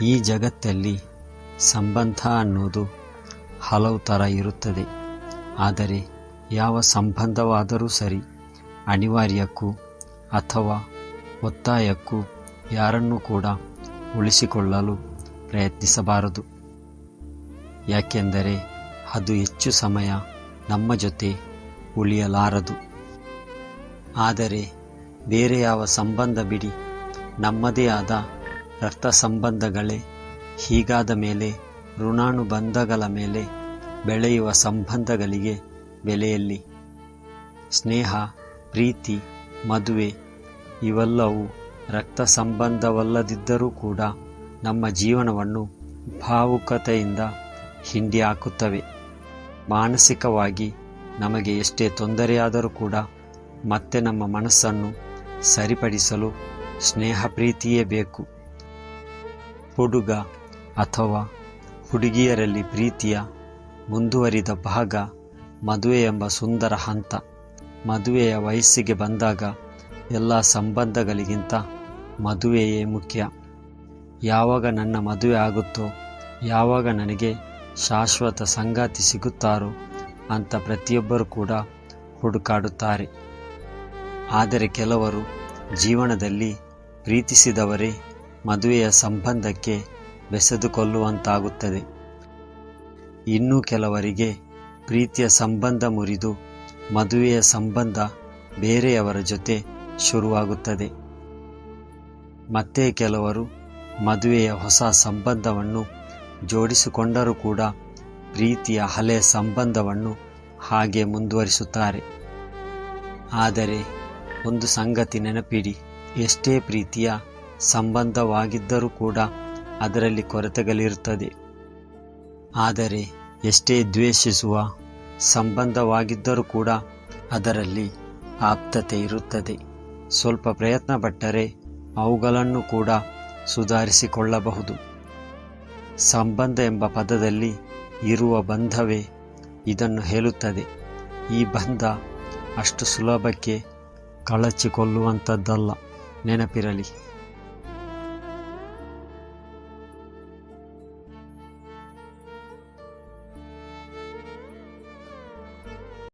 ಈ ಜಗತ್ತಲ್ಲಿ ಸಂಬಂಧ ಅನ್ನೋದು ಹಲವು ಥರ ಇರುತ್ತದೆ. ಆದರೆ ಯಾವ ಸಂಬಂಧವಾದರೂ ಸರಿ, ಅನಿವಾರ್ಯಕ್ಕೂ ಅಥವಾ ಒತ್ತಾಯಕ್ಕೂ ಯಾರನ್ನೂ ಕೂಡ ಉಳಿಸಿಕೊಳ್ಳಲು ಪ್ರಯತ್ನಿಸಬಾರದು. ಯಾಕೆಂದರೆ ಅದು ಹೆಚ್ಚು ಸಮಯ ನಮ್ಮ ಜೊತೆ ಉಳಿಯಲಾರದು. ಆದರೆ ಬೇರೆ ಯಾವ ಸಂಬಂಧ ಬಿಡಿ, ನಮ್ಮದೇ ಆದ ರಕ್ತ ಸಂಬಂಧಗಳೇ ಹೀಗಾದ ಮೇಲೆ ಋಣಾನುಬಂಧಗಳ ಮೇಲೆ ಬೆಳೆಯುವ ಸಂಬಂಧಗಳಿಗೆ ಬೆಲೆಯಲ್ಲಿ. ಸ್ನೇಹ, ಪ್ರೀತಿ, ಮದುವೆ ಇವೆಲ್ಲವೂ ರಕ್ತ ಸಂಬಂಧವಲ್ಲದಿದ್ದರೂ ಕೂಡ ನಮ್ಮ ಜೀವನವನ್ನು ಭಾವುಕತೆಯಿಂದ ಹಿಂಡಿ ಹಾಕುತ್ತವೆ. ಮಾನಸಿಕವಾಗಿ ನಮಗೆ ಎಷ್ಟೇ ತೊಂದರೆಯಾದರೂ ಕೂಡ ಮತ್ತೆ ನಮ್ಮ ಮನಸ್ಸನ್ನು ಸರಿಪಡಿಸಲು ಸ್ನೇಹ ಪ್ರೀತಿಯೇ ಬೇಕು. ಹುಡುಗ ಅಥವಾ ಹುಡುಗಿಯರಲ್ಲಿ ಪ್ರೀತಿಯ ಮುಂದುವರಿದ ಭಾಗ ಮದುವೆ ಎಂಬ ಸುಂದರ ಹಂತ. ಮದುವೆಯ ವಯಸ್ಸಿಗೆ ಬಂದಾಗ ಎಲ್ಲ ಸಂಬಂಧಗಳಿಗಿಂತ ಮದುವೆಯೇ ಮುಖ್ಯ. ಯಾವಾಗ ನನ್ನ ಮದುವೆ ಆಗುತ್ತೋ, ಯಾವಾಗ ನನಗೆ ಶಾಶ್ವತ ಸಂಗಾತಿ ಸಿಗುತ್ತಾರೋ ಅಂತ ಪ್ರತಿಯೊಬ್ಬರು ಕೂಡ ಹುಡುಕಾಡುತ್ತಾರೆ. ಆದರೆ ಕೆಲವರು ಜೀವನದಲ್ಲಿ ಪ್ರೀತಿಸಿದವರೇ ಮದುವೆಯ ಸಂಬಂಧಕ್ಕೆ ಬೆಸೆದುಕೊಳ್ಳುವಂತಾಗುತ್ತದೆ. ಇನ್ನೂ ಕೆಲವರಿಗೆ ಪ್ರೀತಿಯ ಸಂಬಂಧ ಮುರಿದು ಮದುವೆಯ ಸಂಬಂಧ ಬೇರೆಯವರ ಜೊತೆ ಶುರುವಾಗುತ್ತದೆ. ಮತ್ತೆ ಕೆಲವರು ಮದುವೆಯ ಹೊಸ ಸಂಬಂಧವನ್ನು ಜೋಡಿಸಿಕೊಂಡರೂ ಕೂಡ ಪ್ರೀತಿಯ ಹಳೆಯ ಸಂಬಂಧವನ್ನು ಹಾಗೆ ಮುಂದುವರಿಸುತ್ತಾರೆ. ಆದರೆ ಒಂದು ಸಂಗತಿ ನೆನಪಿಡಿ, ಎಷ್ಟೇ ಪ್ರೀತಿಯ ಸಂಬಂಧವಾಗಿದ್ದರೂ ಕೂಡ ಅದರಲ್ಲಿ ಕೊರತೆಗಳಿರುತ್ತದೆ. ಆದರೆ ಎಷ್ಟೇ ದ್ವೇಷಿಸುವ ಸಂಬಂಧವಾಗಿದ್ದರೂ ಕೂಡ ಅದರಲ್ಲಿ ಆಪ್ತತೆ ಇರುತ್ತದೆ. ಸ್ವಲ್ಪ ಪ್ರಯತ್ನ ಪಟ್ಟರೆ ಅವುಗಳನ್ನು ಕೂಡ ಸುಧಾರಿಸಿಕೊಳ್ಳಬಹುದು. ಸಂಬಂಧ ಎಂಬ ಪದದಲ್ಲಿ ಇರುವ ಬಂಧವೇ ಇದನ್ನು ಹೇಳುತ್ತದೆ. ಈ ಬಂಧ ಅಷ್ಟು ಸುಲಭಕ್ಕೆ ಕಳಚಿಕೊಳ್ಳುವಂಥದ್ದಲ್ಲ, ನೆನಪಿರಲಿ.